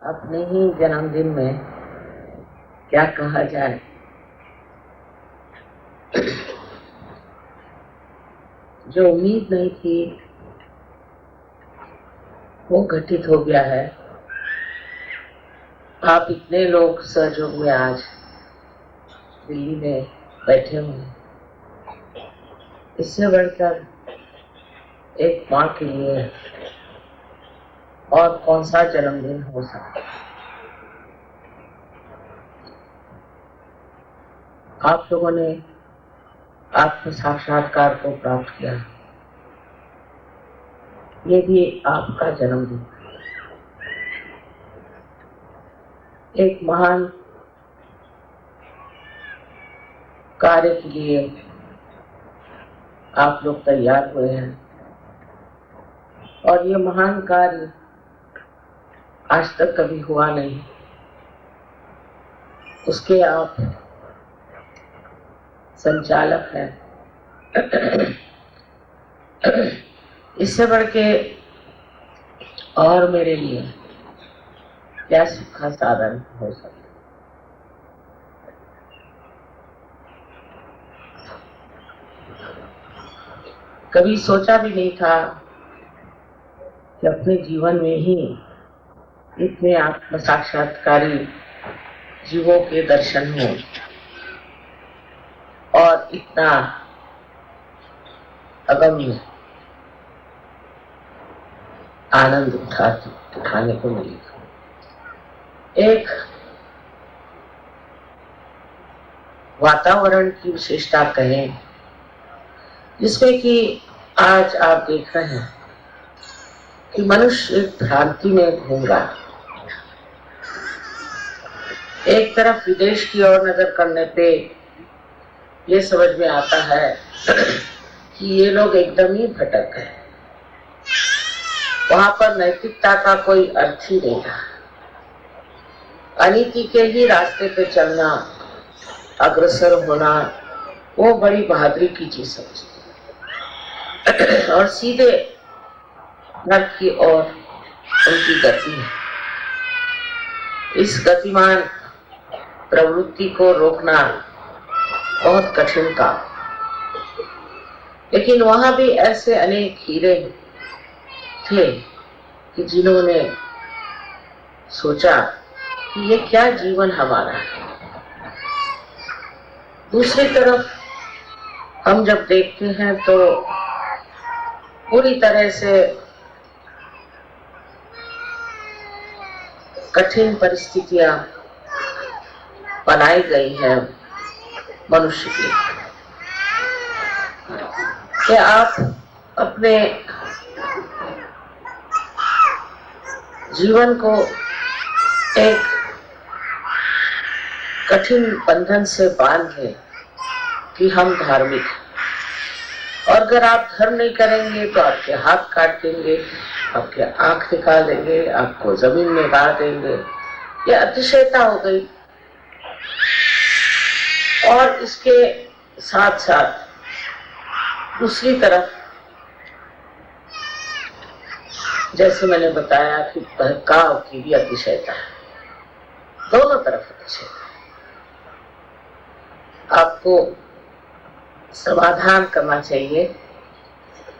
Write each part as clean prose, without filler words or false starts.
अपने ही जन्मदिन में क्या कहा जाए। जो उम्मीद नहीं थी वो घटित हो गया है। आप इतने लोग सहयोग में आज दिल्ली में बैठे हुए हैं, इससे बढ़कर एक माँ के लिए और कौन सा जन्मदिन हो सकता है। आप लोगों ने आत्म साक्षात्कार को प्राप्त किया, ये भी आपका जन्मदिन। एक महान कार्य के लिए आप लोग तैयार हुए हैं और ये महान कार्य आज तक कभी हुआ नहीं, उसके आप संचालक हैं। इससे बढ़ के और मेरे लिए क्या सुख का साधन हो सकता। कभी सोचा भी नहीं था कि अपने जीवन में ही इतने आत्म साक्षात्कारी जीवों के दर्शन हो और इतना अगम्य आनंद उठाने को मिलेगा। एक वातावरण की विशेषता कहें जिसमें कि आज आप देख रहे हैं कि मनुष्य एक भ्रांति में घूम रहा है। एक तरफ विदेश की ओर नजर करने पे ये समझ में आता है कि ये लोग एकदम ही भटक गए, वहां पर नैतिकता का कोई अर्थ ही नहीं रहा। अनीति के ही रास्ते पे चलना, अग्रसर होना, वो बड़ी बहादुरी की चीज समझती और सीधे नर्क की ओर उनकी गति है। इस गतिमान प्रवृत्ति को रोकना बहुत कठिन काम, लेकिन वहां भी ऐसे अनेक हीरे थे कि जिन्होंने सोचा कि ये क्या जीवन हमारा है। दूसरी तरफ हम जब देखते हैं तो पूरी तरह से कठिन परिस्थितियां बनाई गई हैं मनुष्य के लिए कि आप अपने जीवन को एक कठिन बंधन से बांधे कि हम धार्मिक हैं, और अगर आप धर्म नहीं करेंगे तो आपके हाथ काट देंगे, आपके आंख निकाल देंगे, आपको जमीन में गाड़ देंगे। ये अतिशयता हो गई। और इसके साथ साथ दूसरी तरफ जैसे मैंने बताया कि बहकाव की भी अतिशयता है। दोनों तरफ अतिशयता है। आपको समाधान करना चाहिए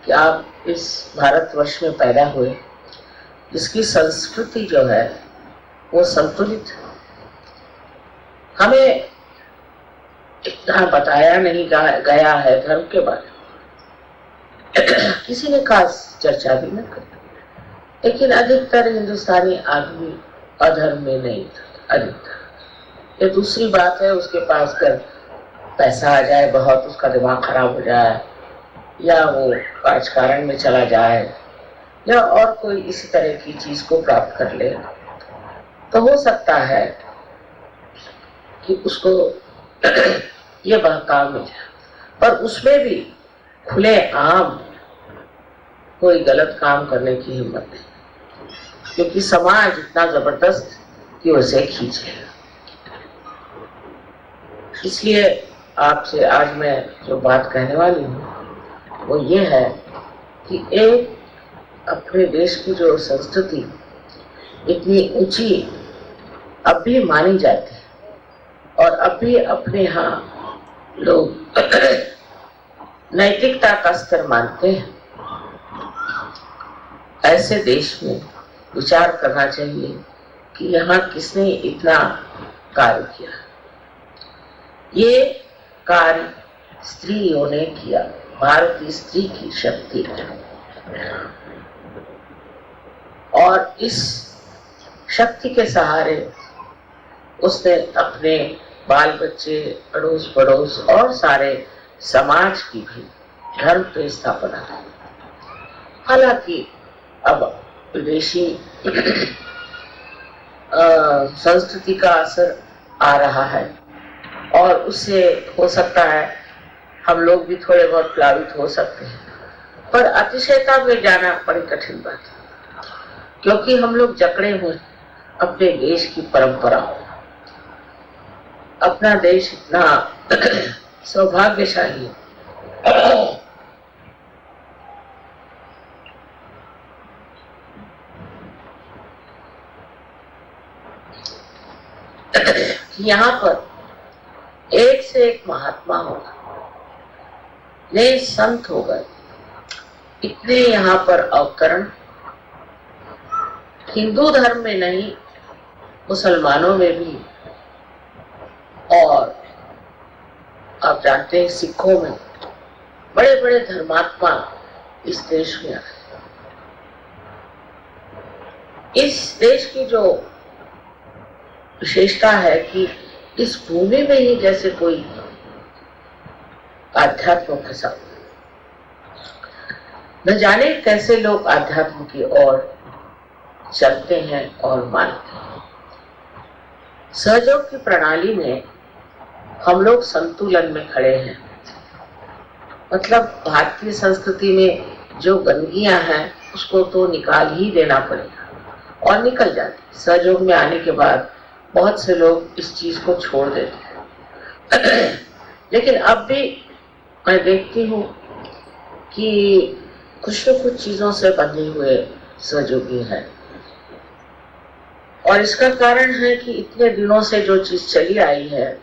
कि आप इस भारतवर्ष में पैदा हुए, जिसकी संस्कृति जो है वो संतुलित है। हमें इतना बताया नहीं गया है धर्म के बारे में, किसी ने खास चर्चा भी न की, लेकिन अधिकतर हिंदुस्तानी आदमी अधर्म में नहीं था। अधिकतर ये दूसरी बात है, उसके पास कर पैसा आ जाए बहुत, उसका दिमाग खराब हो जाए, या वो राजकारण में चला जाए, या और कोई इसी तरह की चीज को प्राप्त कर ले, तो हो सकता है कि उसको ये बहकाव मिल जाए। पर उसमें भी खुले आम कोई गलत काम करने की हिम्मत नहीं, क्योंकि समाज इतना जबरदस्त कि उसे खींचे। इसलिए आपसे आज मैं जो बात कहने वाली हूँ वो ये है कि एक अपने देश की जो संस्कृति इतनी ऊंची अब भी मानी जाती है और अब भी अपने यहाँ लोग नैतिकता का स्तर मानते हैं। ऐसे देश में विचार करना चाहिए कि यहाँ किसने इतना कार्य किया। ये कार्य स्त्रियों ने किया, भारतीय स्त्री की शक्ति है। और इस शक्ति के सहारे उसने अपने बाल बच्चे, अड़ोस पड़ोस और सारे समाज की भी धर्म पे स्थापना की। हालांकि अब विदेशी संस्कृति का असर आ रहा है और उससे हो सकता है हम लोग भी थोड़े बहुत प्लावित हो सकते हैं, पर अतिशयता में जाना बड़ी कठिन बात है, क्योंकि हम लोग जकड़े हुए अपने देश की परंपरा। अपना देश इतना सौभाग्यशाली है कि यहाँ पर एक से एक महात्मा होगा, नए संत हो गए, इतने यहाँ पर अवतरण हिंदू धर्म में नहीं, मुसलमानों में भी, और आप जानते हैं सिखों में बड़े बड़े धर्मात्मा इस देश में आए। इस देश की जो विशेषता है कि इस भूमि में ही जैसे कोई आध्यात्म फंसा। न जाने कैसे लोग आध्यात्म की ओर चलते हैं और मानते हैं। सहयोग की प्रणाली में हम लोग संतुलन में खड़े हैं। मतलब भारतीय संस्कृति में जो गंदगियां हैं उसको तो निकाल ही देना पड़ेगा, और निकल जाती। सहयोग में आने के बाद बहुत से लोग इस चीज को छोड़ देते हैं लेकिन अब भी मैं देखती हूँ कि कुछ न कुछ चीजों से बंधे हुए सहयोगी हैं, और इसका कारण है कि इतने दिनों से जो चीज चली आई है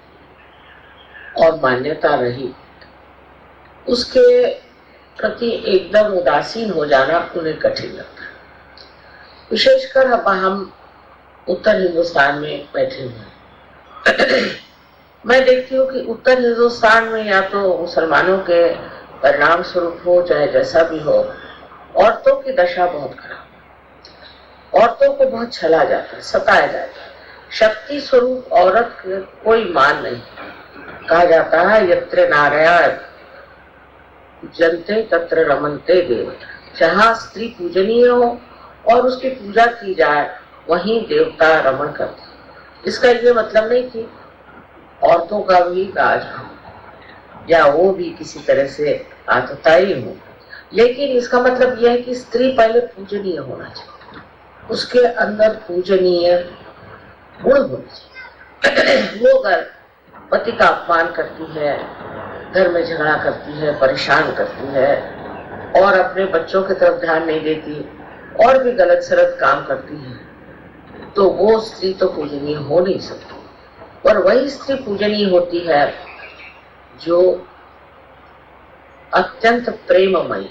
और मान्यता रही, उसके प्रति एकदम उदासीन हो जाना उन्हें कठिन लगता है। विशेषकर अब हम उत्तर हिंदुस्तान में बैठे हुए मैं देखती हूँ कि उत्तर हिंदुस्तान में या तो मुसलमानों के परिणाम स्वरूप हो, चाहे जैसा भी हो, औरतों की दशा बहुत खराब। औरतों को बहुत छला जाता है, सताया जाता है। शक्ति स्वरूप औरत के कोई मान नहीं। कहा जाता है यत्र नारायण जनते तत्र रमनते देवता। जहाँ स्त्री पूजनीय हो और उसकी पूजा की जाए, वहीं देवता रमण करते। इसका ये मतलब नहीं कि औरतों का भी राज हो या वो भी किसी तरह से आतताई हो, लेकिन इसका मतलब यह है कि स्त्री पहले पूजनीय होना चाहिए, उसके अंदर पूजनीय गुण होने चाहिए। वो अगर पति का अपमान करती है, घर में झगड़ा करती है, परेशान करती है और अपने बच्चों की तरफ ध्यान नहीं देती और भी गलत सलत काम करती है, तो वो स्त्री तो पूजनीय हो नहीं सकती। और वही स्त्री पूजनीय होती है जो अत्यंत प्रेममयी,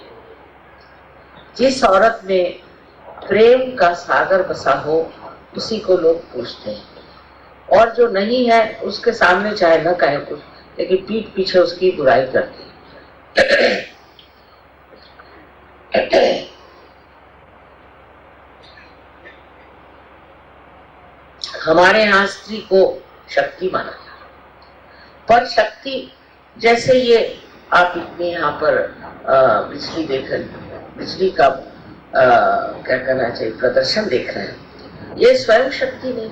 जिस औरत में प्रेम का सागर बसा हो उसी को लोग पूजते हैं, और जो नहीं है उसके सामने चाहे न कहे कुछ, लेकिन पीठ पीछे उसकी बुराई करते हैं। हमारे यहाँ स्त्री को शक्ति माना जाता, पर शक्ति जैसे ये आप इतने यहाँ पर बिजली देख रहे हैं, बिजली का क्या कहना चाहिए प्रदर्शन देख रहे हैं, ये स्वयं शक्ति नहीं,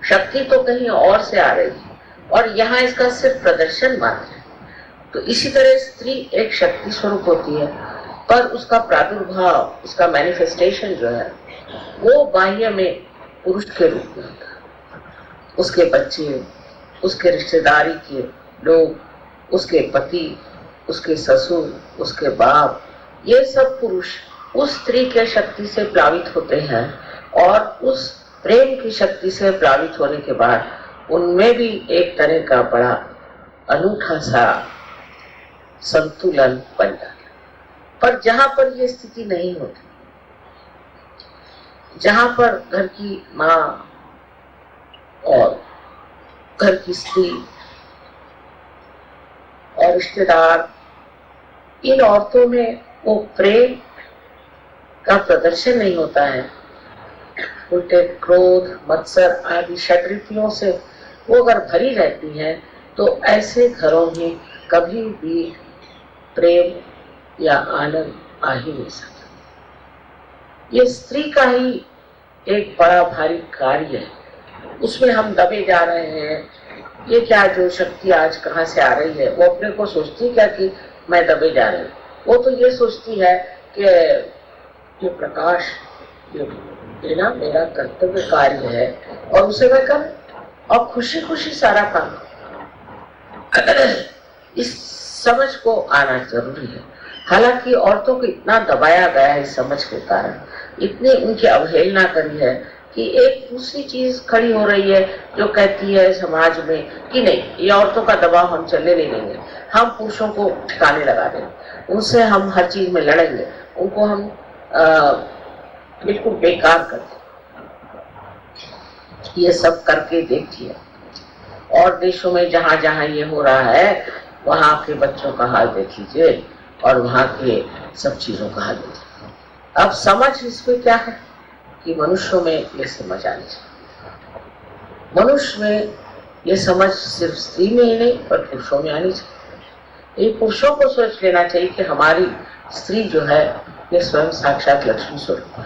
शक्ति तो कहीं और से आ रही है और यहाँ इसका सिर्फ प्रदर्शन मात्र है। तो इसी तरह स्त्री एक शक्ति स्वरूप होती है, पर उसका प्रादुर्भाव, उसका मैनिफेस्टेशन जो है वो बाह्य में पुरुष के रूप में होता है। उसके बच्चे, उसके रिश्तेदारी के लोग, उसके पति, उसके ससुर, उसके बाप, ये सब पुरुष उस स्त्री के शक्ति से प्लावित होते हैं और उस प्रेम की शक्ति से प्लावित होने के बाद उनमें भी एक तरह का बड़ा अनूठा सा संतुलन बन जाता। पर जहां पर यह स्थिति नहीं होती, जहां पर घर की माँ और घर की स्त्री और रिश्तेदार, इन औरतों में वो प्रेम का प्रदर्शन नहीं होता है, उल्टे क्रोध, मत्सर आदि षड्रिपुओं से वो अगर भरी रहती है, तो ऐसे घरों में कभी भी प्रेम या आनंद आ ही नहीं सकता। ये स्त्री का ही एक बड़ा भारी कार्य है, उसमें हम दबे जा रहे हैं। ये क्या जो शक्ति आज कहाँ से आ रही है, वो अपने को सोचती क्या कि मैं दबे जा रही हूँ। वो तो ये सोचती है कि ये प्रकाश, ये ना मेरा कर्तव्य कार्य है और उसे मैं करूं और खुशी खुशी सारा काम। इस समझ को आना जरूरी है। हालांकि औरतों को इतना दबाया गया है इस समझ के कारण, इतनी उनकी अवहेलना करी है कि एक दूसरी चीज खड़ी हो रही है जो कहती है समाज में कि नहीं, ये औरतों का दबाव हम चलने नहीं देंगे, हम पुरुषों को ठिकाने लगा देंगे, उनसे हम हर चीज में लड़ेंगे, उनको हम बिल्कुल बेकार कर देंगे। ये सब करके देखिए, और देशों में जहां जहां ये हो रहा है, वहां के बच्चों का हाल देख लीजिए और वहां के सब चीजों का हाल देखिए। अब समझ इसमें क्या है कि मनुष्यों में ये समझ आनी चाहिए। मनुष्य में ये समझ सिर्फ स्त्री में ही नहीं पर पुरुषों में आनी चाहिए। ये पुरुषों को सोच लेना चाहिए कि हमारी स्त्री जो है ये स्वयं साक्षात लक्ष्मी स्वरूप है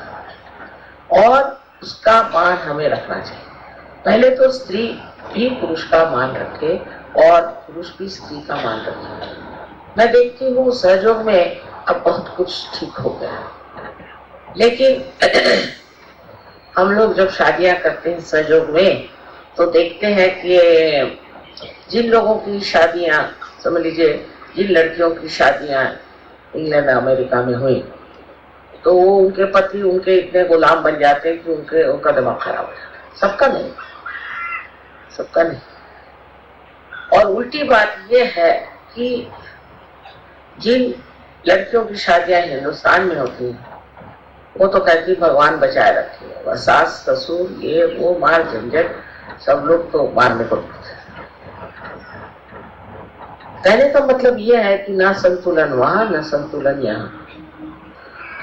और उसका मान हमें रखना चाहिए। पहले तो स्त्री भी पुरुष का मान रखे और पुरुष भी स्त्री का मान रखे। मैं देखती हूँ सहयोग में अब बहुत कुछ ठीक हो गया है, लेकिन हम लोग जब शादियां करते हैं सहयोग में तो देखते हैं कि जिन लोगों की शादियां, समझ लीजिए जिन लड़कियों की शादियां इंग्लैंड अमेरिका में हुई, तो वो उनके पति उनके इतने गुलाम बन जाते हैं कि उनका दिमाग खराब हो जाता है। सबका नहीं, सबका नहीं। और उल्टी बात यह है कि जिन लड़कियों की शादियां हिंदुस्तान में होती हैं, वो तो कहती भगवान बचाए रखे, वह सास ससुर ये वो मार झंझट, सब लोग तो मारने को कहने का मतलब ये है कि ना संतुलन वहां ना संतुलन यहाँ।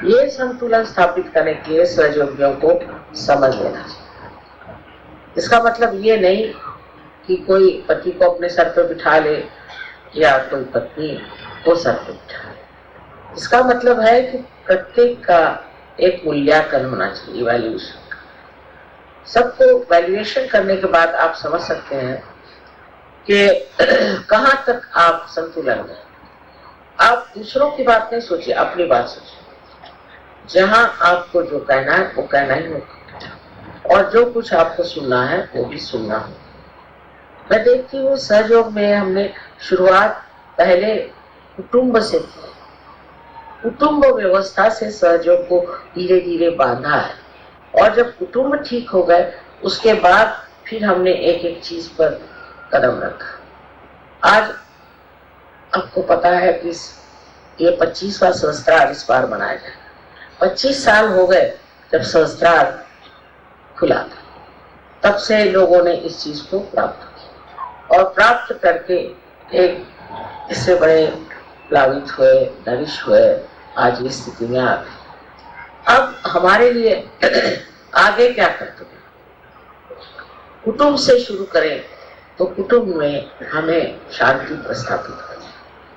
ये संतुलन स्थापित करने के लिए सहयोगियों को समझ लेना चाहिए। इसका मतलब ये नहीं कि कोई पति को अपने सर पर बिठा ले या कोई पत्नी को सर पर बिठा ले। इसका मतलब है कि प्रत्येक का एक मूल्यांकन होना चाहिए, इवैल्यूएशन। सबको वैल्यूएशन करने के बाद आप समझ सकते हैं कि कहां तक आप संतुलन में। आप दूसरों की बात नहीं सोचिए, अपनी बात सोचिए। जहां आपको जो कहना है वो कहना ही होगा और जो कुछ आपको सुनना है वो भी सुनना होगा। मैं देखती हूँ सहयोग में हमने शुरुआत पहले कुटुंब से की, कुटुंब व्यवस्था से सहयोग को धीरे धीरे बांधा है और जब कुटुंब ठीक हो गए उसके बाद फिर हमने एक एक चीज पर कदम रखा। आज आपको पता है कि ये 25वां सहस्त्रार इस बार मनाया जाए। 25 साल हो गए जब सहस्त्रार खुला था, तब से लोगों ने इस चीज को प्राप्त किया और प्राप्त करके एक इससे बड़े प्लावित हुए, नरिश हुए, आज इस स्थिति में आ गए। अब हमारे लिए आगे क्या करते हैं? कुटुंब से शुरू करें तो कुटुंब में हमें शांति प्रस्थापित करनी।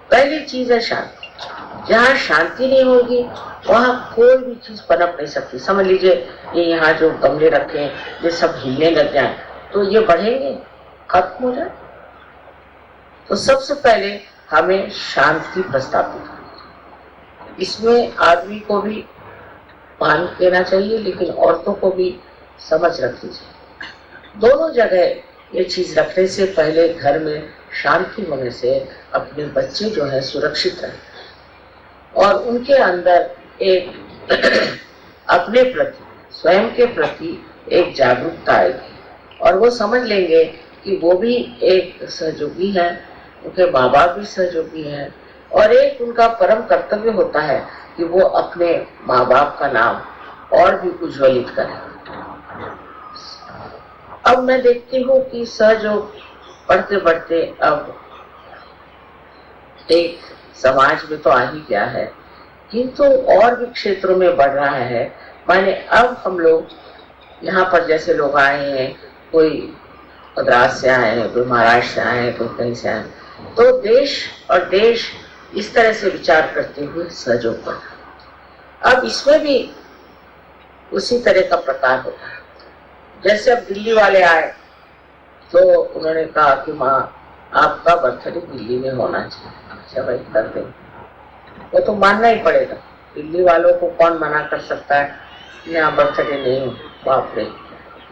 पहली चीज है शांति। जहाँ शांति नहीं होगी वहां कोई भी चीज पनप नहीं सकती। समझ लीजिए ये यहाँ जो गमले रखे हैं ये सब हिलने लग जाए तो ये बढ़ेंगे, खत्म हो जाए। तो सबसे पहले हमें शांति प्रस्थापित करनी। इसमें आदमी को भी मान देना चाहिए लेकिन औरतों को भी समझ रखनी चाहिए। दोनों जगह ये चीज रखने से पहले घर में शांति होने से अपने बच्चे जो है सुरक्षित रहे और उनके अंदर एक अपने प्रति, स्वयं के प्रति एक जागरूकता आएगी और वो समझ लेंगे कि वो भी एक सहयोगी है, उनके माँ बाप भी सहयोगी हैं और एक उनका परम कर्तव्य होता है कि वो अपने माँ बाप का नाम और भी उज्ज्वलित करें। अब मैं देखती हूँ कि सहयोग बढ़ते बढ़ते अब एक समाज में तो आ ही गया है, किंतु और भी क्षेत्रों में बढ़ रहा है। माने अब हम लोग यहाँ पर जैसे लोग आए हैं, कोई मद्रास से आए हैं, कोई महाराष्ट्र से आए हैं, कोई कहीं से आए, तो देश और देश इस तरह से विचार करते हुए सहयोग कर। अब इसमें भी उसी तरह का प्रकार होता है। जैसे अब दिल्ली वाले आए तो उन्होंने कहा कि माँ आपका बर्थडे दिल्ली में होना चाहिए। अच्छा भाई कर दें, वो तो मानना ही पड़ेगा। दिल्ली वालों को कौन मना कर सकता है यहाँ बर्थडे नहीं हो। बाप रे,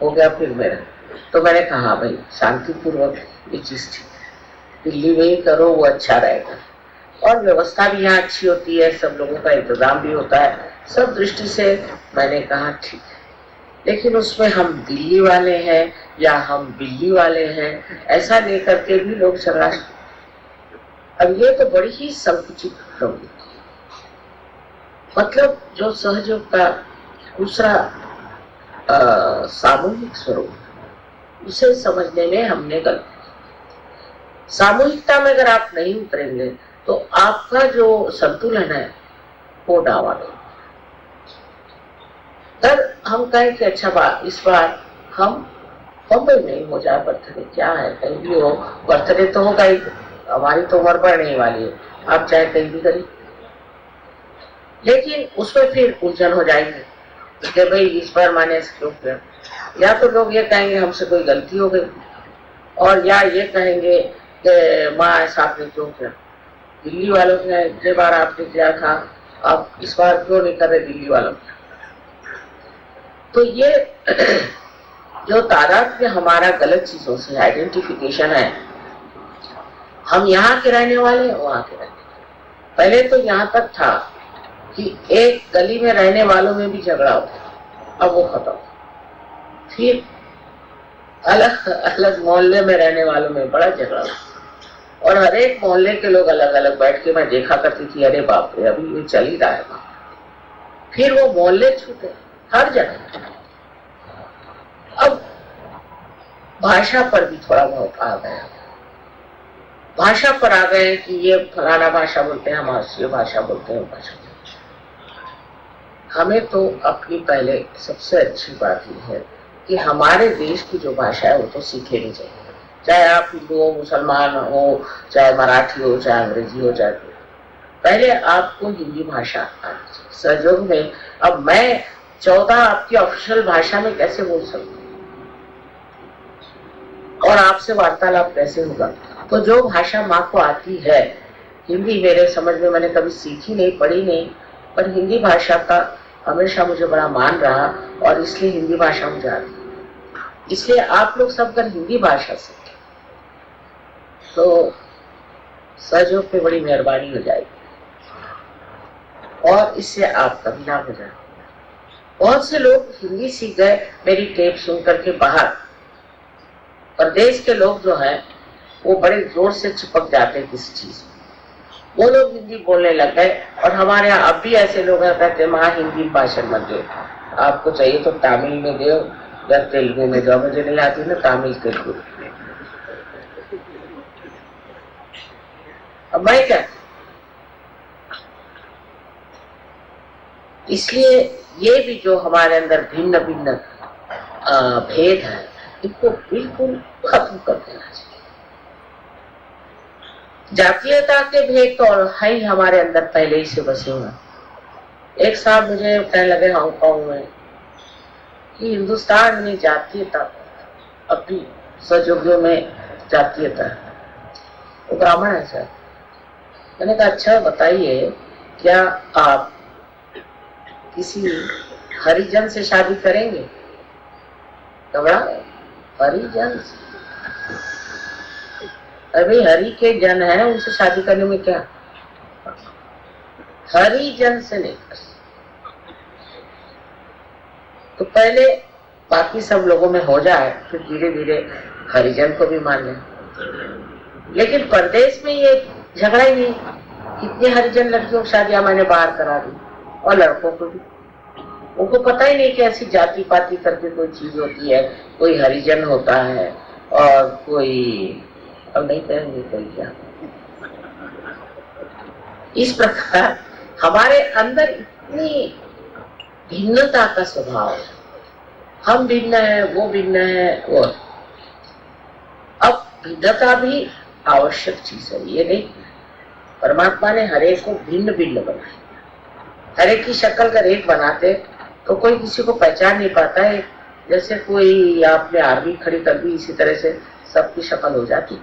हो गया फिर मेरा। तो मैंने कहा भाई शांतिपूर्वक ये चीज दिल्ली में ही करो, वो अच्छा रहेगा और व्यवस्था भी यहाँ अच्छी होती है, सब लोगों का इंतजाम भी होता है, सब दृष्टि से मैंने कहा ठीक है। लेकिन उसमें हम दिल्ली वाले हैं या हम दिल्ली वाले हैं ऐसा लेकर के भी लोग झगड़ा। अब ये तो बड़ी ही संकुचित प्रवृत्ति, मतलब जो सहयोग का दूसरा सामूहिक स्वरूप, उसे समझने में हमने गलती। सामूहिकता में अगर आप नहीं उतरेंगे तो आपका जो संतुलन है वो डावाडोल। तब हम कहें कि अच्छा बात इस बार हम बम्बई में हो जाए बर्थडे, क्या है कहीं भी हो बर्थडे तो होगा ही, हमारी तो उम्र बढ़ने वाली है, आप चाहे कहीं भी करिए। लेकिन उसमें फिर उलझन हो जाएगी कि भाई इस बार माने से क्यों किया, या तो लोग ये कहेंगे हमसे कोई गलती हो गई, और या ये कहेंगे कि माँ ऐसा आपने क्यों किया, दिल्ली वालों ने इतने बार आपने किया था, अब इस बार क्यों नहीं कर रहे दिल्ली वालों। तो ये जो तादाद में हमारा गलत चीजों से आइडेंटिफिकेशन है, हम यहाँ के रहने वाले वहां के रहने वाले। पहले तो यहाँ तक था कि एक गली में रहने वालों में भी झगड़ा होता, अब वो खत्म। फिर अलग अलग मोहल्ले में रहने वालों में बड़ा झगड़ा होता और हर एक मोहल्ले के लोग अलग अलग बैठ के मैं देखा करती थी, अरे बाप रे अभी ये चल ही रहा है। फिर वो मोहल्ले छूटे हर जगह। अब भाषा पर भी थोड़ा बहुत आ गया, भाषा पर आ गए कि ये फलाना भाषा बोलते हैं, हम ये भाषा बोलते हैं, भाषा। हमें तो अपनी पहले सबसे अच्छी बात यह है कि हमारे देश की जो भाषा है वो तो सीख लेनी चाहिए, चाहे आप हिंदू हो, मुसलमान हो, चाहे मराठी हो, चाहे अंग्रेजी हो, चाहे पहले आपको हिंदी भाषा आनी चाहिए। सहयोग में अब मैं 14 आपकी ऑफिशियल भाषा में कैसे बोल सकती और आपसे वार्तालाप कैसे होगा। तो जो भाषा माँ को आती है, हिंदी मेरे समझ में मैंने कभी सीखी नहीं, पढ़ी नहीं, पर हिंदी भाषा का हमेशा मुझे बड़ा मान रहा और इसलिए हिंदी भाषा मुझे आती। इसलिए आप लोग सब अगर हिंदी भाषा सीखें तो सहयोग पे बड़ी मेहरबानी हो जाएगी और इससे आपका भी लाभ हो जाएगा। बहुत से लोग हिंदी सीख गए मेरी टेप सुन करके बाहर, प्रदेश के लोग जो है वो बड़े जोर से चिपक जाते हैं किसी चीज में, वो लोग हिंदी बोलने लग गए। और हमारे यहाँ अब भी ऐसे लोग हैं कहते माँ हिंदी भाषण मत दो, आपको चाहिए तो तमिल में दो या तेलुगु में दो, मुझे नहीं आती ना तमिल तेलुगु। अब मैं क्या, इसलिए ये भी जो हमारे अंदर भिन्न भिन्न भेद है इनको बिल्कुल खत्म कर देना चाहिए। जातीयता के भेद तो है ही हमारे अंदर पहले ही से बसे हुए। एक साहब मुझे कहने लगे हांगकांग में कि हिंदुस्तान में जातीयता, अपनी सहयोगियों में जातीयता है, वो ब्राह्मण है सर। मैंने कहा अच्छा बताइए, क्या आप किसी हरिजन से शादी करेंगे? घबरा हरिजन से? अभी हरि के जन है, उनसे शादी करने में क्या, हरिजन से नहीं कर। तो पहले बाकी सब लोगों में हो जाए, फिर धीरे धीरे हरिजन को भी मान लें। लेकिन परदेश में ये झगड़ा ही नहीं। कितनी हरिजन लड़कियों की शादियां मैंने बाहर करा दी, और लड़कों को भी। उनको पता ही नहीं कि ऐसी जाति पाति करके कोई चीज होती है, कोई हरिजन होता है और कोई, अब नहीं कहेंगे कोई क्या। इस प्रकार हमारे अंदर इतनी भिन्नता का स्वभाव है। हम भिन्न है, वो भिन्न है, वो। अब भिन्नता भी आवश्यक चीज है, ये नहीं। परमात्मा ने हरेक को भिन्न भिन्न बनाया। हरेक की शक्ल का एक बनाते तो कोई किसी को पहचान नहीं पाता है। जैसे कोई आपने आर्मी खड़ी कर दी, इसी तरह से सबकी शक्ल हो जाती।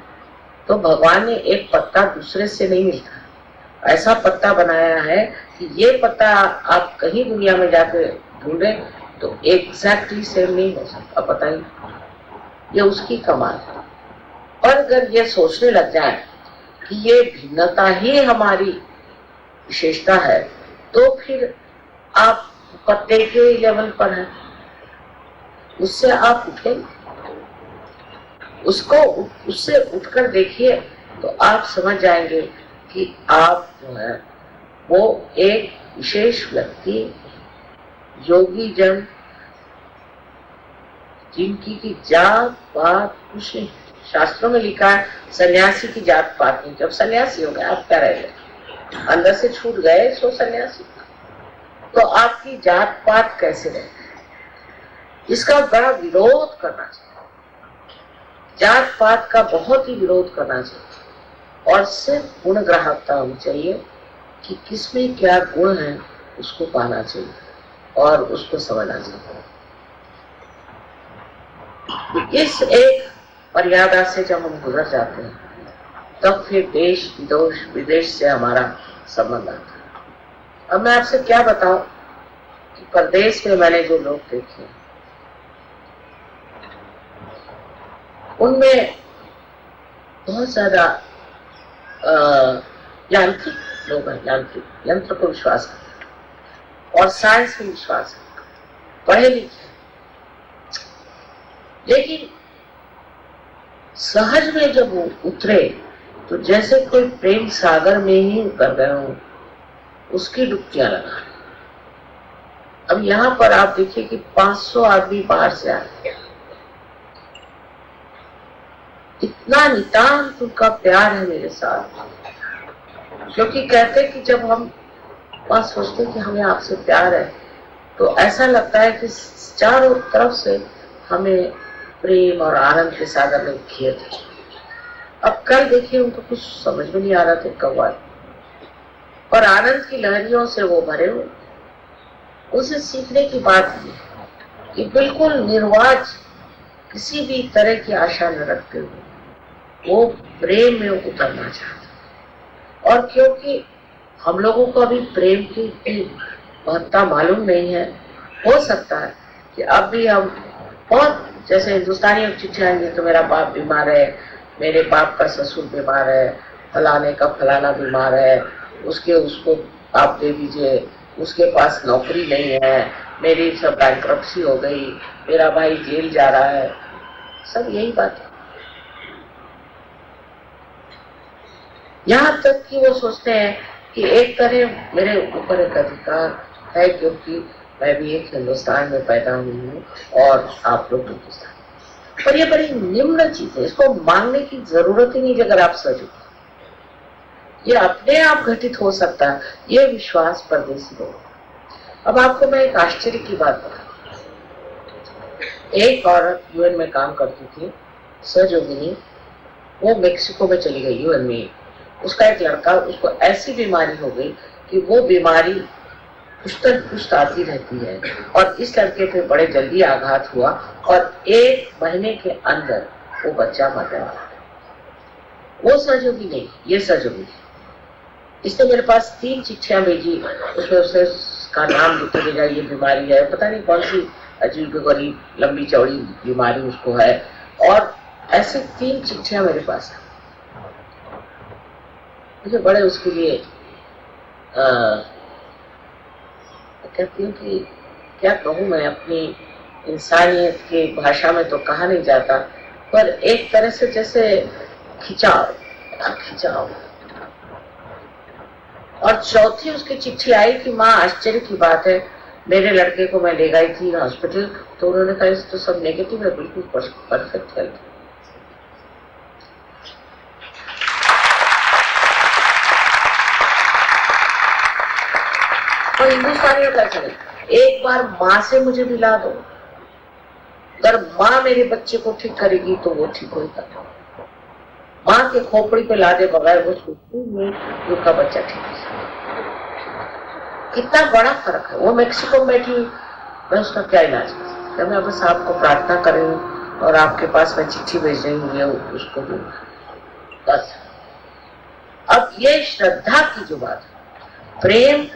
तो भगवान ने एक पत्ता दूसरे से नहीं मिलता, ऐसा पत्ता बनाया है कि ये पत्ता आप कहीं दुनिया में जाके ढूंढे तो एग्जैक्टली सेम नहीं हो सकता, पता ही। ये उसकी कमाल है। और अगर ये सोचने लग जाए कि ये भिन्नता ही हमारी विशेषता है, तो फिर आप पत्ते के लेवल पर है, उससे आप उठे, उसको उससे उठकर देखिए तो आप समझ जाएंगे कि आप जो है वो एक विशेष व्यक्ति, योगी जन, जिनकी की जात पात कुछ नहीं। शास्त्रों में लिखा है सन्यासी की जात पात नहीं। जब सन्यासी हो गए आप क्या रह गए, अंदर से छूट गए सो सन्यासी, तो आपकी जात पात कैसे रहे? इसका बड़ा विरोध करना चाहिए। जात पात का बहुत ही विरोध करना चाहिए और सिर्फ गुण ग्राहकता होनी चाहिए कि किसमें क्या गुण है, उसको पाना चाहिए और उसको समझना चाहिए। इस एक मर्यादा से जब हम गुजर जाते हैं तब फिर देश विदेश से हमारा संबंध आता है। अब मैं आपसे क्या बताऊं कि परदेश में मैंने जो लोग देखे उनमें बहुत ज्यादा यांत्रिक लोग हैं। यांत्रिक, यंत्र को विश्वास करते और साइंस में विश्वास करते, पढ़े लिखे, लेकिन सहज में जब वो उतरे तो जैसे कोई प्रेम सागर में ही उतर गए हो, उसकी डुबकियां लगा। अब यहाँ पर आप देखिए कि 500 आदमी बाहर से आए, इतना नितांत उनका प्यार है मेरे साथ, क्योंकि कहते कि जब हम बात सोचते कि हमें आपसे प्यार है तो ऐसा लगता है कि चारों तरफ से हमें प्रेम और आनंद के सागर में घेर दिया। अब कल देखिए उनको कुछ समझ में नहीं आ रहा था कव्वाल, और आनंद की लहरियों से वो भरे हुए। उसे सीखने की बात ये कि बिल्कुल निर्वाज, किसी भी तरह की आशा न रखते हुए वो प्रेम में उतरना चाहते। और क्योंकि हम लोगों को अभी प्रेम की महत्ता मालूम नहीं है, हो सकता है कि अब भी हम बहुत, जैसे हिंदुस्तानी चिट्ठी आएंगे तो मेरा बाप बीमार है, मेरे बाप का ससुर बीमार है, फलाने का फलाना बीमार है, उसको आप दे दीजिए, उसके पास नौकरी नहीं है, मेरी सब बैंक्रप्सी हो गई, मेरा भाई जेल जा रहा है। सब यही बात है। यहाँ तक कि वो सोचते हैं कि एक तरह मेरे ऊपर एक अधिकार है क्योंकि मैं भी एक हिंदुस्तान में पैदा हुई हूँ और आप लोग हिंदुस्तान। पर ये बड़ी निम्न चीज है, इसको मांगने की जरूरत ही नहीं अगर आप सजो। ये अपने आप घटित हो सकता है, ये विश्वास परदेशी लोग। अब आपको मैं एक आश्चर्य की बात बता, एक औरत यूएन में काम करती थी, सहयोगिनी, वो मेक्सिको में चली गई यूएन में। उसका एक लड़का, उसको ऐसी बीमारी हो गई कि वो बीमारी पुष्ट आती रहती है और इस लड़के पे बड़े जल्दी आघात हुआ और 1 महीने के अंदर वो बच्चा मर गया। वो सहयोगी नहीं, ये सहयोगी। इसने मेरे पास 3 चिट्ठियां भेजी, उसमें उसका नाम लिख के भेजा, ये बीमारी है, पता नहीं कौन सी अजीब गरीब लंबी चौड़ी बीमारी उसको है, और ऐसे 3 चिट्ठियां मेरे पास है। मुझे बड़े उसके लिए कहती हूँ कि क्या कहूँ मैं अपनी इंसानियत की भाषा में तो कहा नहीं जाता, पर एक तरह से जैसे खिंचाव, खिंचाव। और चौथी उसकी चिट्ठी आई कि माँ आश्चर्य की बात है, मेरे लड़के को मैं ले गई थी हॉस्पिटल, तो उन्होंने कहा इस तो सब नेगेटिव है, बिल्कुल परफेक्ट हेल्थ। और हिंदुस्तानियों का चले, एक बार माँ से मुझे मिला दो, अगर माँ मेरे बच्चे को ठीक करेगी तो वो ठीक होगा। माँ के खोपड़ी पे लादे बगैर वो उनका बच्चा ठीक है। कितना बड़ा फर्क है। वो मेक्सिको में बैठी, मैं उसका क्या इलाज कर सकती, मैं बस आपको प्रार्थना कर रही हूँ और आपके पास मैं चिट्ठी भेज रही हूँ, ये उसको भी बस। अब ये श्रद्धा की जो बात है, प्रेम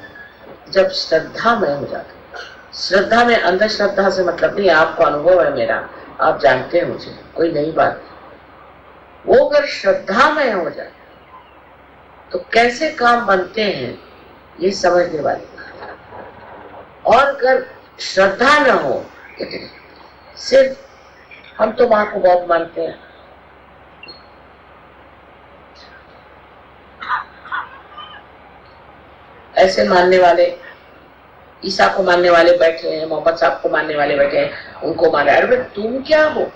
जब श्रद्धा में हो जाता है, श्रद्धा में अंधश्रद्धा से मतलब नहीं, आपको अनुभव है मेरा, आप जानते हैं मुझे, कोई नई बात। वो अगर श्रद्धा में हो जाए तो कैसे काम बनते हैं ये समझने वाली बात। और अगर श्रद्धा न हो, सिर्फ हम तो माँ को बहुत मानते हैं, ऐसे मानने वाले, ईसा को मानने वाले बैठे हैं, मोहम्मद साहब को मानने वाले बैठे हैं, उनको माने। अरे तुम क्या हो,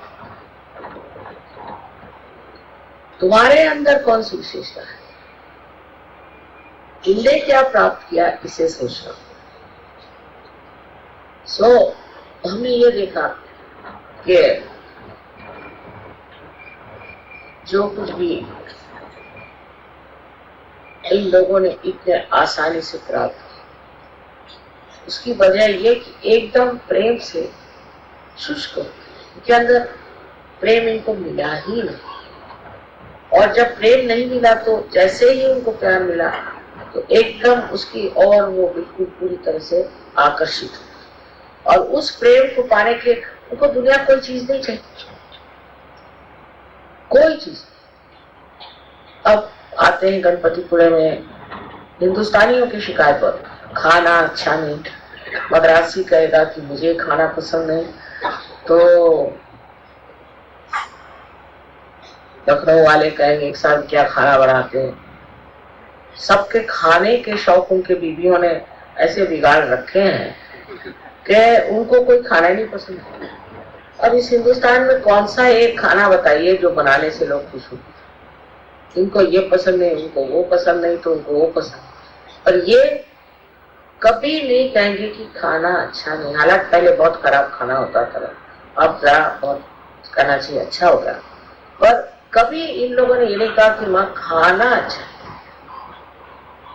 तुम्हारे अंदर कौन सी विशेषता है, तुमने क्या प्राप्त किया, इसे सोचना। हमने ये देखा कि जो कुछ भी इन लोगों ने इतने आसानी से प्राप्त किया, उसकी वजह ये कि एकदम प्रेम से शुष्क के अंदर प्रेम इनको मिला ही नहीं। और जब प्रेम नहीं मिला तो जैसे ही उनको प्यार मिला तो एकदम उसकी और वो बिल्कुल पूरी तरह से आकर्षित हो। और उस प्रेम को पाने के उनको दुनिया कोई चीज नहीं चाहिए, कोई चीज। अब आते हैं गणपतिपुरे में हिंदुस्तानियों की शिकायत पर, खाना अच्छा नहीं, मद्रासी कहेगा कि मुझे खाना पसंद नहीं, तो लखनऊ वाले कहेंगे एक साथ क्या खाना बनाते हैं। सबके खाने के शौक उनके बीवियों ने ऐसे बिगाड़ रखे हैं कि उनको कोई खाना ही नहीं पसंद। अब इस हिंदुस्तान में कौन सा एक खाना बताइए जो बनाने से लोग खुश हो, इनको ये पसंद नहीं, उनको वो पसंद नहीं, तो उनको वो पसंद। पर ये कभी नहीं कहेंगे कि खाना अच्छा नहीं, हालांकि पहले बहुत खराब खाना होता था, अब जरा बहुत कहना चाहिए अच्छा हो गया। पर कभी इन लोगों ने ये नहीं कहा कि माँ खाना अच्छा है।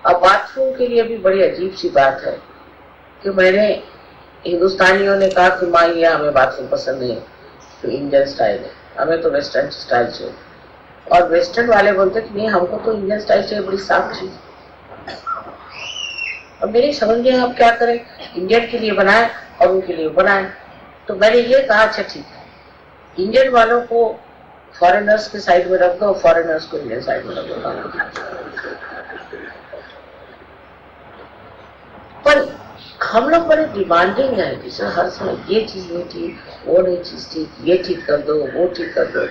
अब बाथरूम के लिए भी बड़ी अजीब सी बात है कि मैंने हिंदुस्तानियों ने कहा कि माँ ये हमें बाथरूम पसंद नहीं, तो इंडियन स्टाइल है, हमें तो वेस्टर्न स्टाइल चाहिए। और वेस्टर्न वाले बोलते कि नहीं हमको तो इंडियन स्टाइल चाहिए, बड़ी साफ चीज। अब मेरी समझ में आप क्या करें, इंडियन के लिए बनाए और उनके लिए बनाए। तो मैंने ये कहा अच्छा ठीक है, इंडियन वालों को फॉरेनर्स के साइड में रख दो, फॉरेनर्स को इंडियन साइड में रख दो। पर हम लोग बड़े डिमांडिंग है, जैसे हर समय ये चीज नहीं ठीक, वो नहीं चीज ठीक, ये ठीक कर दो, वो ठीक कर दो।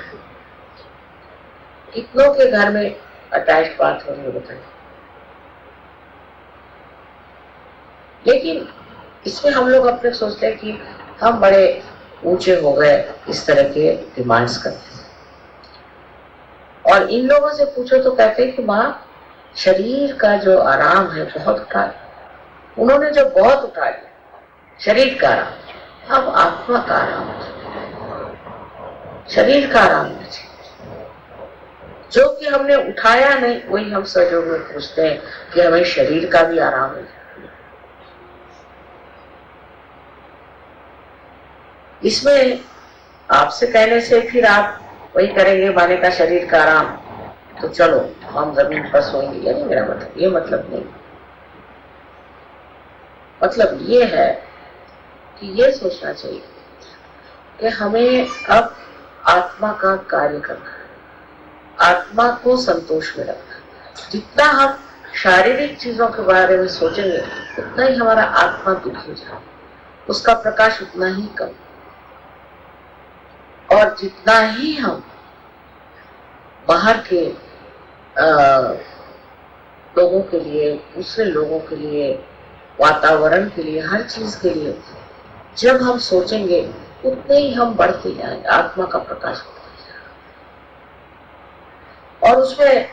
कितनों के घर में अटैच बात हो रही है बताइए। लेकिन इसमें हम लोग अपने सोचते हैं कि हम बड़े ऊंचे हो गए इस तरह के डिमांड्स करते हैं। और इन लोगों से पूछो तो कहते हैं कि माँ शरीर का जो आराम है बहुत उठा, उन्होंने जो बहुत उठा लिया शरीर का आराम, अब आत्मा का आराम, शरीर का आराम नहीं, जो कि हमने उठाया नहीं वही हम सजोग में पूछते हैं कि हमें शरीर का भी आराम है। इसमें आपसे कहने से फिर आप वही करेंगे, माने का शरीर का आराम, तो चलो हम जमीन पर सोएंगे, ये नहीं मेरा मतलब, ये मतलब नहीं। मतलब ये है कि ये सोचना चाहिए कि हमें अब आत्मा का कार्य करना है, आत्मा को संतोष में रखना है। जितना हम शारीरिक चीजों के बारे में सोचेंगे उतना ही हमारा आत्मा दुखी हो जाए, उसका प्रकाश उतना ही कम। और जितना ही हम बाहर के लोगों के लिए, दूसरे लोगों के लिए, वातावरण के लिए, हर चीज के लिए जब हम सोचेंगे उतने ही हम बढ़ते जाएंगे, आत्मा का प्रकाश होता है। और उसमें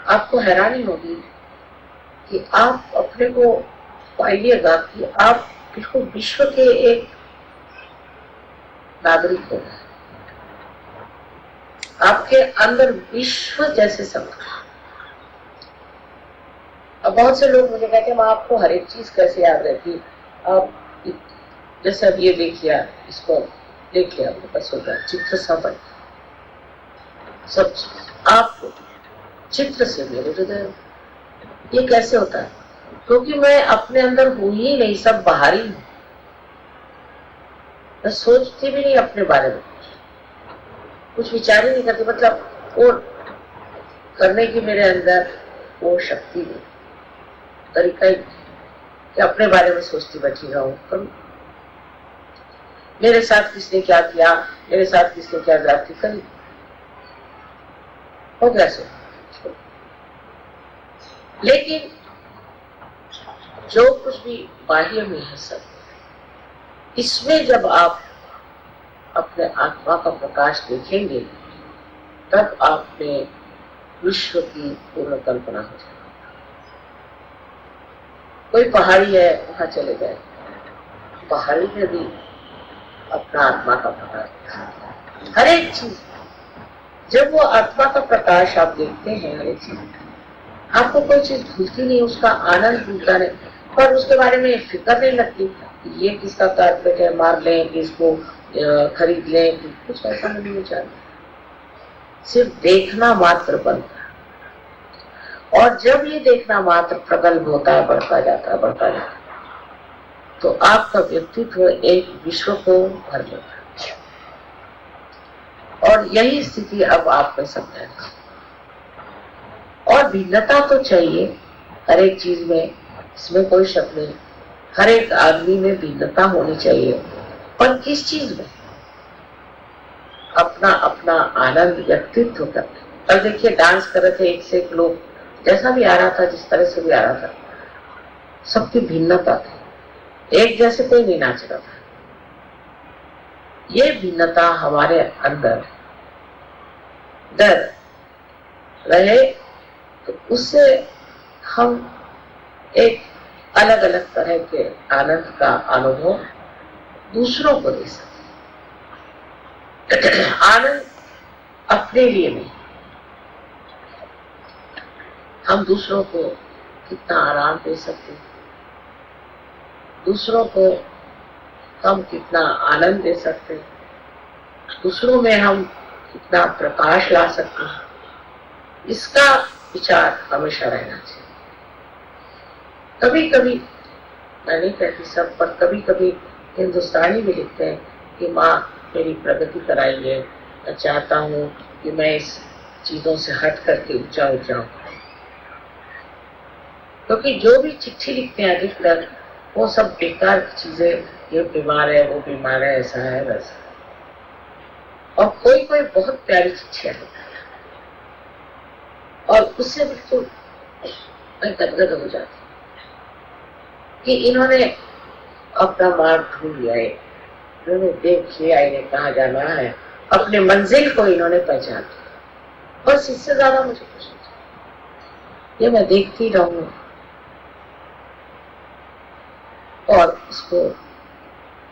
आपको हैरानी होगी कि आप अपने को पाइएगा कि आप बिल्कुल विश्व के एक नागरिक हो गए। आपके अंदर विश्व जैसे शब्द। अब बहुत से लोग मुझे कहते हैं आपको हर एक चीज कैसे याद रहती, आप जैसे अब ये देख लिया, इसको देख लिया, आपके पास होगा चित्र सा बन सब आप चित्र से मेरे हृदय, ये कैसे होता है? क्योंकि मैं अपने अंदर हूं ही नहीं, सब बाहर ही हूं। मैं सोचती भी नहीं अपने बारे में, कुछ विचार ही नहीं करती, मतलब वो करने की मेरे अंदर वो शक्ति नहीं, तरीका ही कि अपने बारे में सोचती बैठी रहूं। कभी मेरे साथ किसने क्या किया, मेरे साथ किसने क्या ज्यादती करी, हो गया सो। लेकिन जो कुछ भी बाह्य में है सब, इसमें जब आप अपने आत्मा का प्रकाश देखेंगे तब आप में विश्व की पूर्ण कल्पना हो जाएगी। कोई पहाड़ी है, वहां चले गए, पहाड़ी में भी अपना आत्मा का प्रकाश, हर एक चीज जब वो आत्मा का प्रकाश आप देखते हैं, हर एक चीज आपको कोई चीज भूलती नहीं, उसका आनंद भूलता नहीं, पर उसके बारे में फिक्र नहीं लगती ये किसका कारपेट है, मार लें, किसको खरीद लें, कुछ ऐसा नहीं विचार। सिर्फ देखना मात्र बनता है, और जब ये देखना मात्र प्रगल्भ होता है, बढ़ता जाता है, बढ़ता जाता है, तो आपका व्यक्तित्व एक विश्व को भर लेता है। और यही स्थिति अब आप में समझाएं। और भिन्नता तो चाहिए हर एक चीज में, इसमें कोई शक नहीं, हर एक आदमी में भिन्नता होनी चाहिए, पर किस चीज में? अपना अपना आनंद व्यक्तित्व करते। अब देखिए डांस कर रहे थे एक से एक लोग, जैसा भी आ रहा था, जिस तरह से भी आ रहा था, सबकी भिन्नता थी, एक जैसे कोई नहीं नाच रहा था। ये भिन्नता हमारे अंदर डर रहे तो उससे हम एक अलग अलग तरह के आनंद का अनुभव दूसरों को दे सकते। आनंद अपने लिए नहीं, हम दूसरों को कितना आराम दे सकते, दूसरों को हम कितना आनंद दे सकते, दूसरों में हम कितना प्रकाश ला सकते हैं, इसका विचार हमेशा रहना चाहिए। कभी कभी, मैं नहीं कहती सब, पर कभी कभी हिंदुस्तानी भी लिखते हैं कि माँ मेरी प्रगति कराइए, मैं चाहता हूँ कि मैं इस चीजों से हट करके ऊंचा हो जाऊं। क्योंकि जो भी चिट्ठी लिखते हैं अधिकतर वो सब बेकार की चीजें, ये बीमार है, वो बीमार है, ऐसा है, वैसा है। और कोई कोई बहुत प्यारी चिट्ठियां लिखता है और उससे बिल्कुल मैं गदगद हो जाती कि इन्होंने अपना मार्ग ढूंढ लिया है, इन्होंने देख लिया इन्हें कहाँ जाना है, अपने मंजिल को इन्होंने पहचान लिया। बस इससे ज्यादा मुझे कुछ नहीं चाहिए। ये मैं देखती रहूं और उसको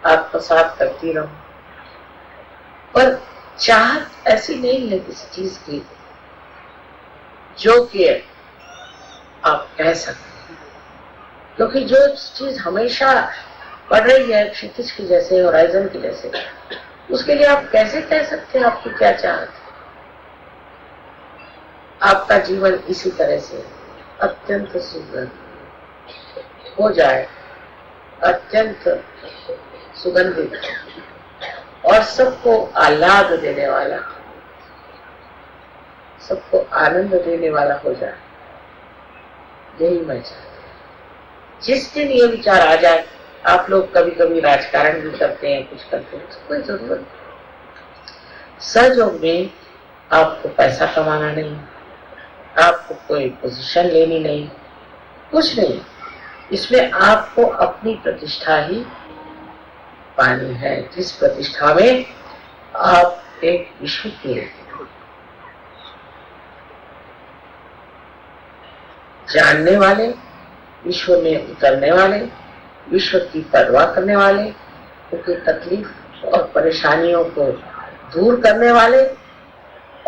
आत्मसात करती रहूं, पर चाहत ऐसी नहीं है किसी चीज की जो कि आप कह सकते, क्योंकि जो चीज हमेशा बढ़ रही है क्षितिज की जैसे, होराइजन की जैसे, उसके लिए आप कैसे कह सकते हैं आपकी क्या चाहत है? आपका जीवन इसी तरह से अत्यंत सुंदर हो जाए, अत्यंत सुगंधित और सबको आह्लाद देने वाला, सबको आनंद देने वाला हो जाए, यही मैं चाहता हूं। जिस दिन ये विचार आ जाए, आप लोग कभी कभी राजकारण भी करते हैं, कुछ करते हैं, कोई जरूरत नहीं। सहयोग में आपको पैसा कमाना नहीं, आपको कोई पोजीशन लेनी नहीं, कुछ नहीं। इसमें आपको अपनी प्रतिष्ठा ही पानी है, जिस प्रतिष्ठा में आप एक विश्व के जानने वाले, विश्व में उतरने वाले, विश्व की परवाह करने वाले, उनकी तकलीफ और परेशानियों को दूर करने वाले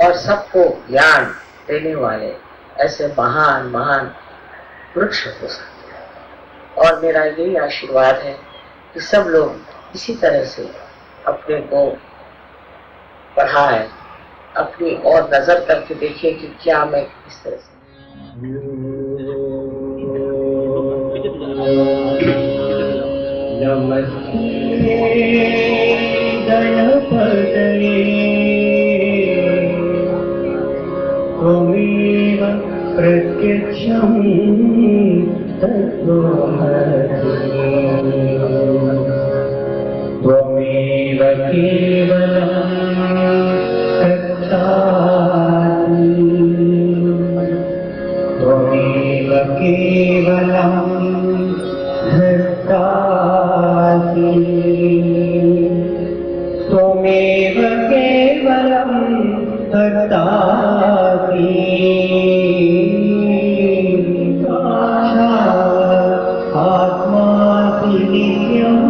और सबको ज्ञान देने वाले ऐसे महान महान वृक्ष हो सकते हैं। और मेरा यही आशीर्वाद है कि सब लोग इसी तरह से अपने को बढ़ाए, अपनी और नजर करके देखिए कि क्या मैं किस तरह से। नमस्ते गणपतये त्वमेव प्रत्यक्षं तत्त्वमसि त्वमेव केवलं सत्तासि त्वमेव केवलं धर्तासि त्वमेव केवलं धर्तासि साक्षात् आत्मासि नित्यम्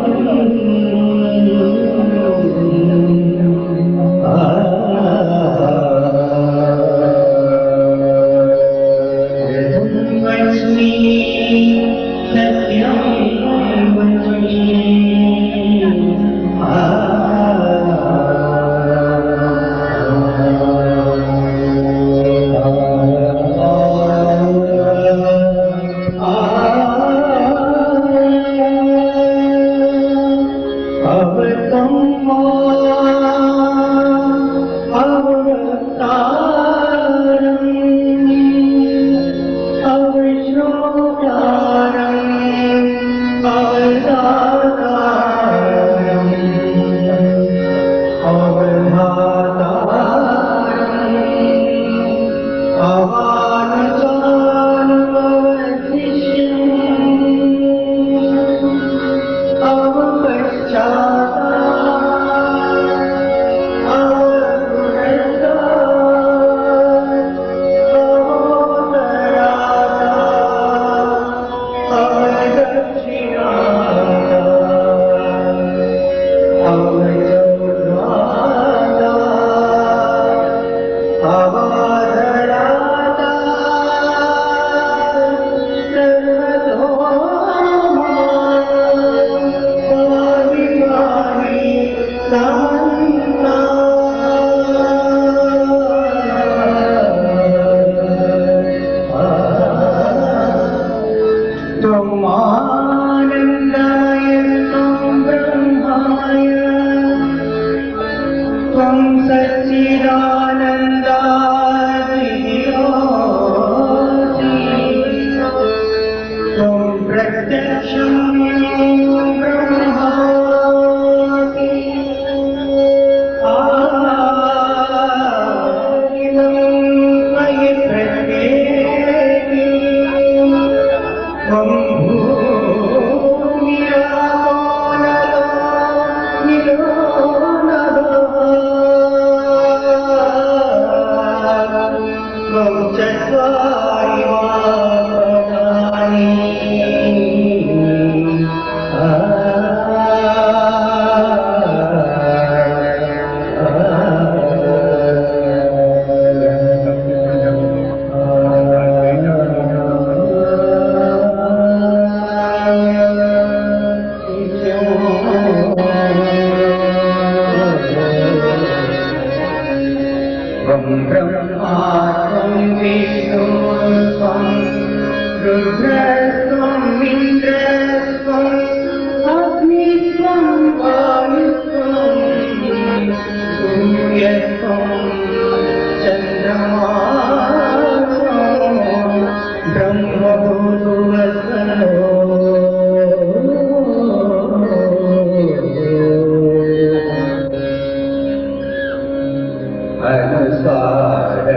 अनुसार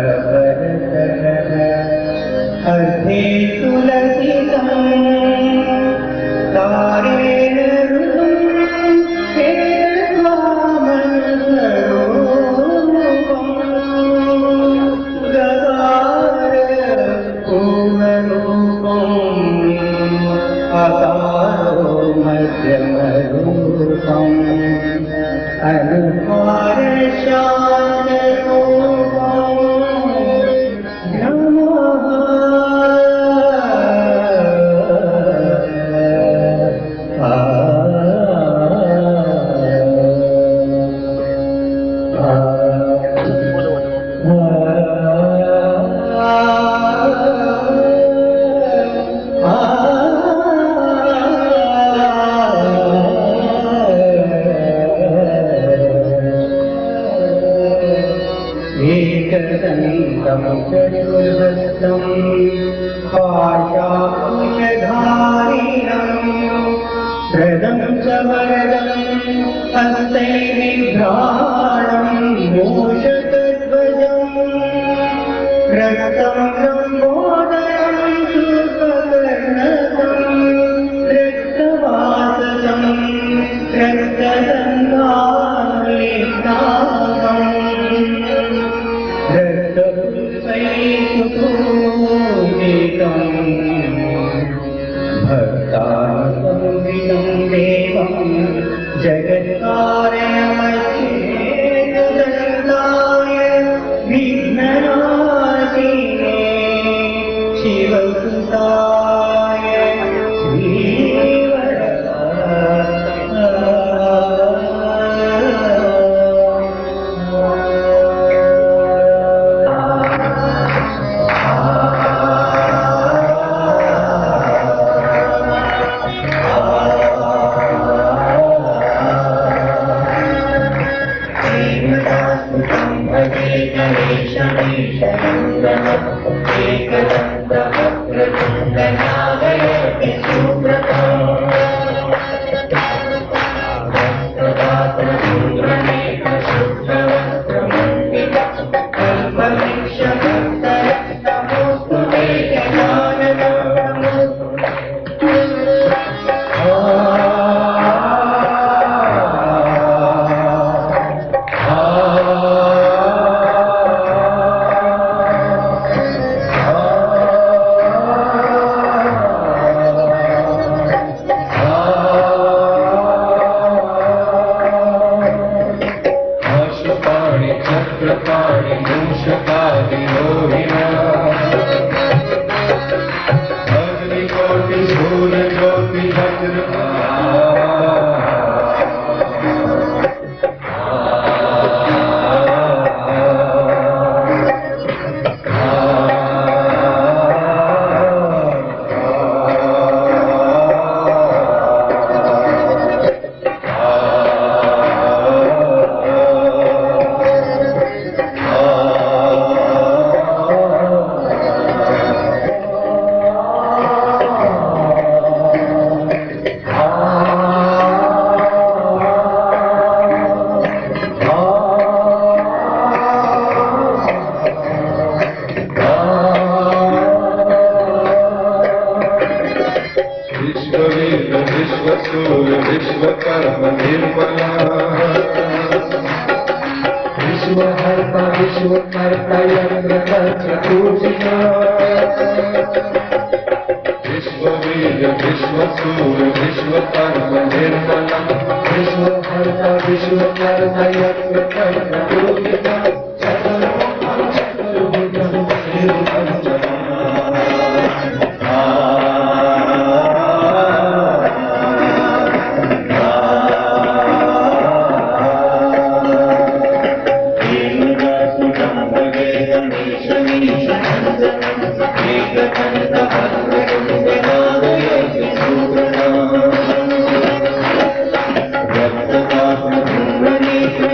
अर्थे तुलसितं तारेण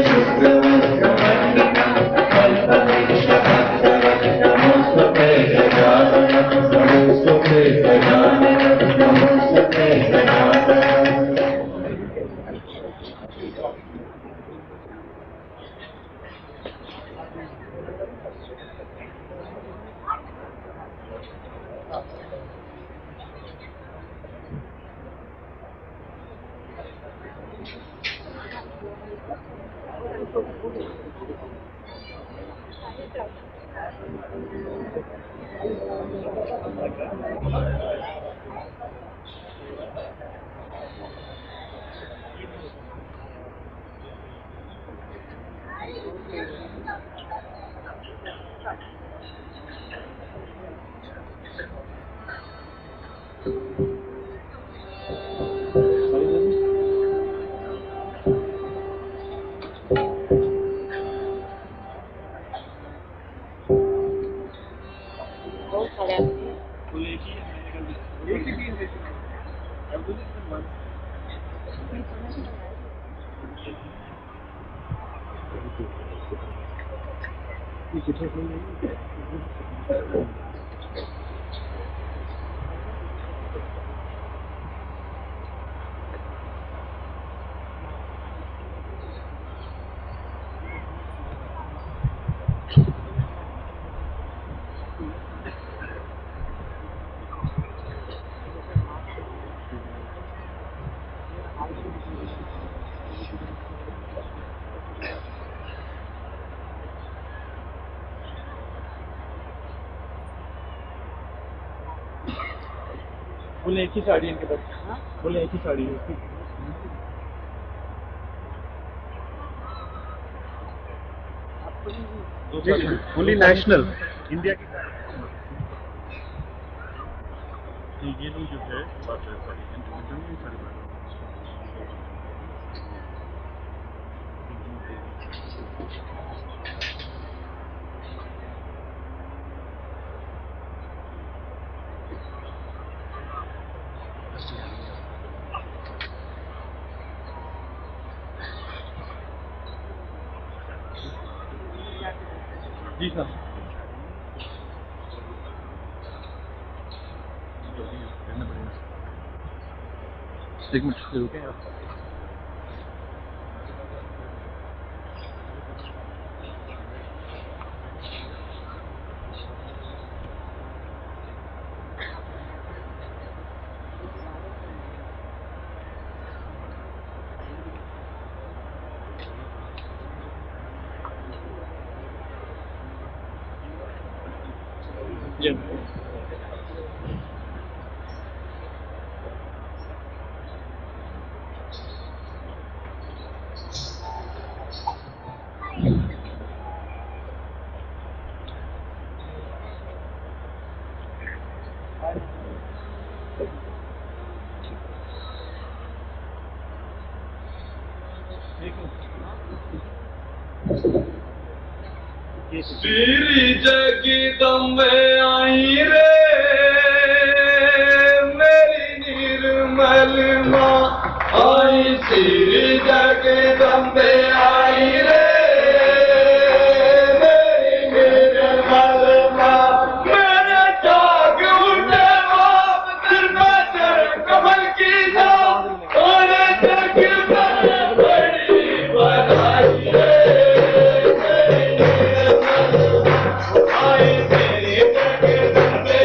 शुक्र बोले एक ही साड़ी इनके पास, बोले एक ही साड़ी है। ओनली नेशनल इंडिया की ये लोग जो है बात है सारी इंडिविजुअल सारी बात जी सर। एक मिनट रुके आप। श्री जगदम्बे आई रे मेरी निर्मल माँ आई, श्री जगदम्बे आई रे मेरी निर्मल माँ। मेरे जाग उठे बाप सिर में चढ़ कमल की छाप और जग में बड़ी बनाई रे। आई तेरी जगदम्बे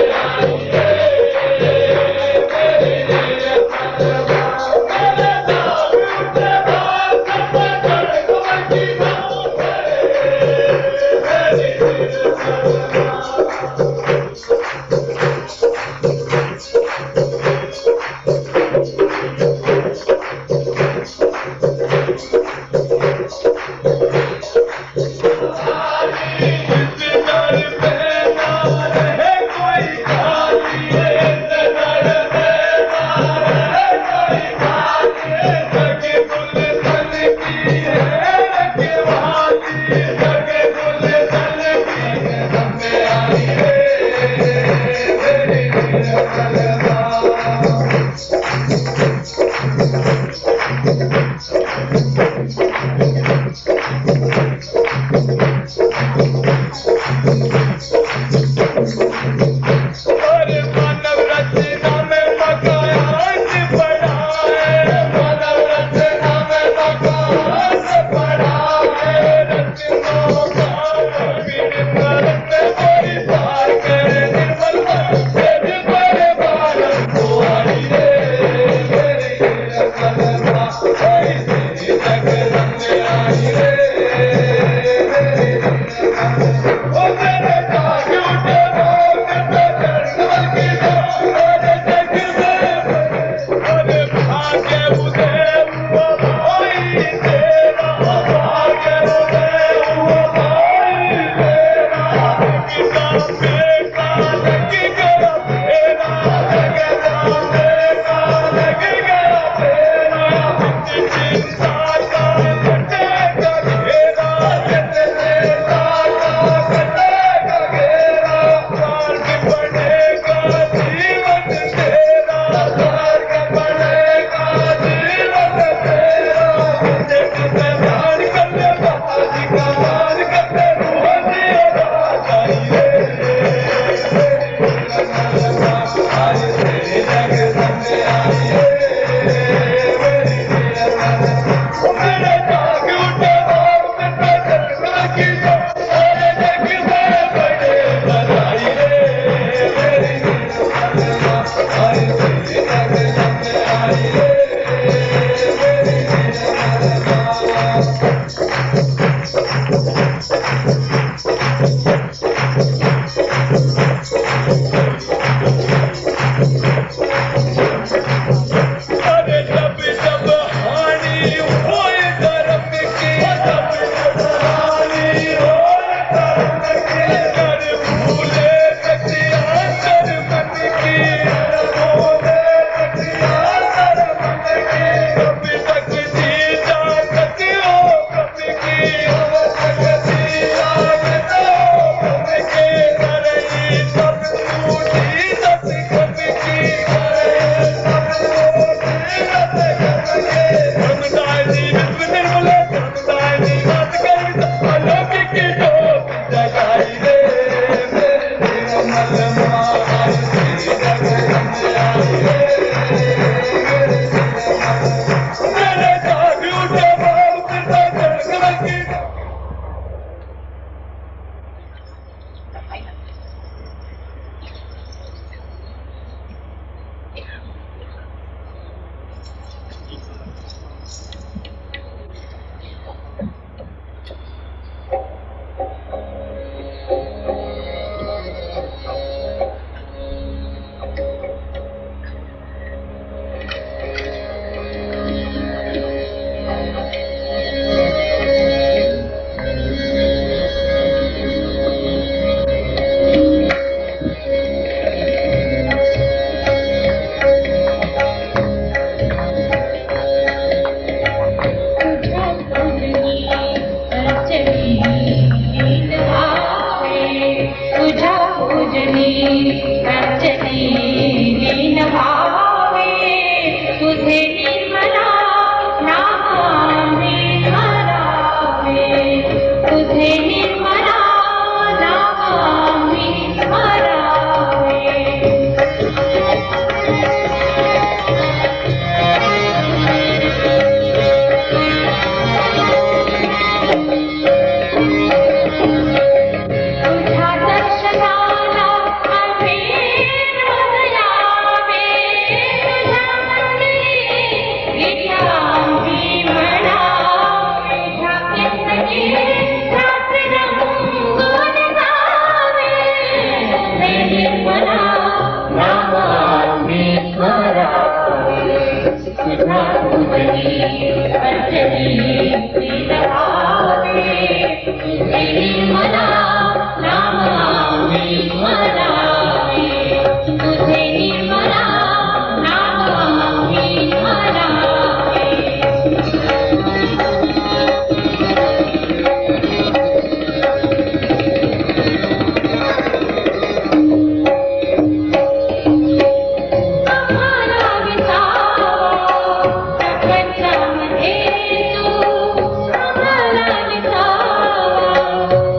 अरे जब जब हानि होए धर्म की, जब जब हानि होए धर्म की, कर भूले सतिया मन की, भूले सतिया मन की, कब तक जी जागत हो कब की, कब तक जी जागत हो कब की, करई सब टूटी सत कब की, करई सब टूटी सत कब की, धर्मदायनी विश्व निर्मले धर्मदायनी बात करी अलौकिक ज्योत जगाई रे, मेरे निर्मल मानसी जग आई रे, मेरे जाग उठे बाप पिता जग की।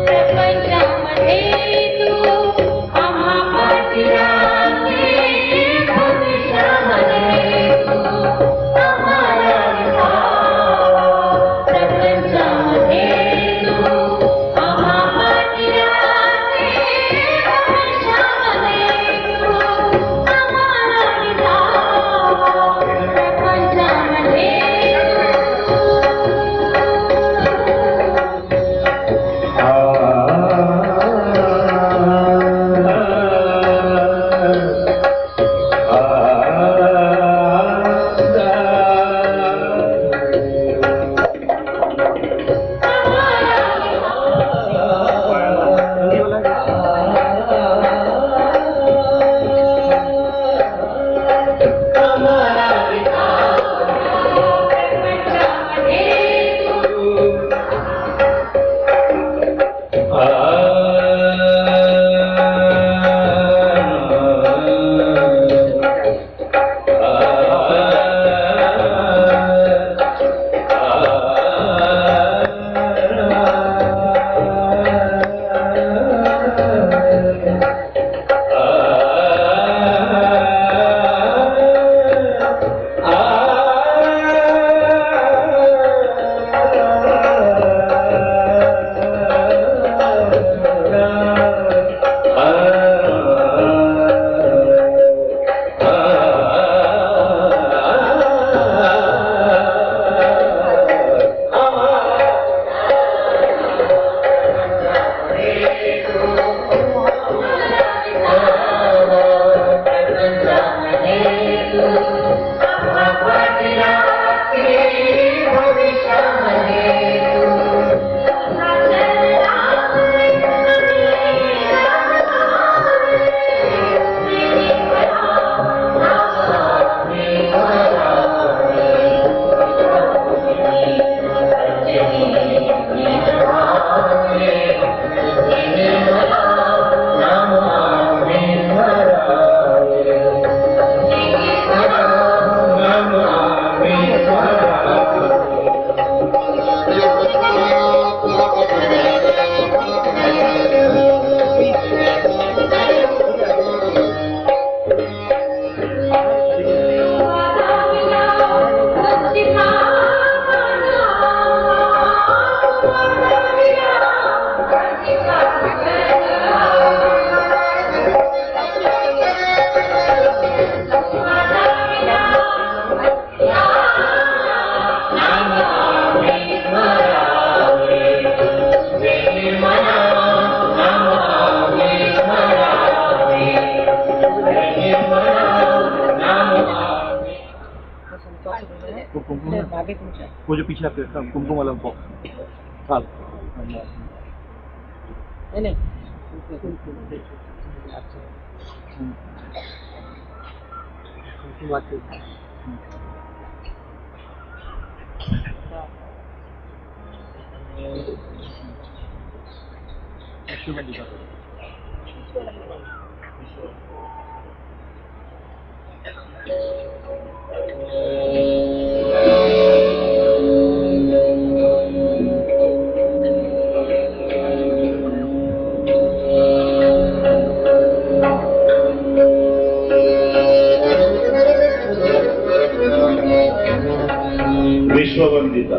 प्रपंच वो जो पीछे आपके कुमकुम वाला उनको साल नहीं विश्ववंदिता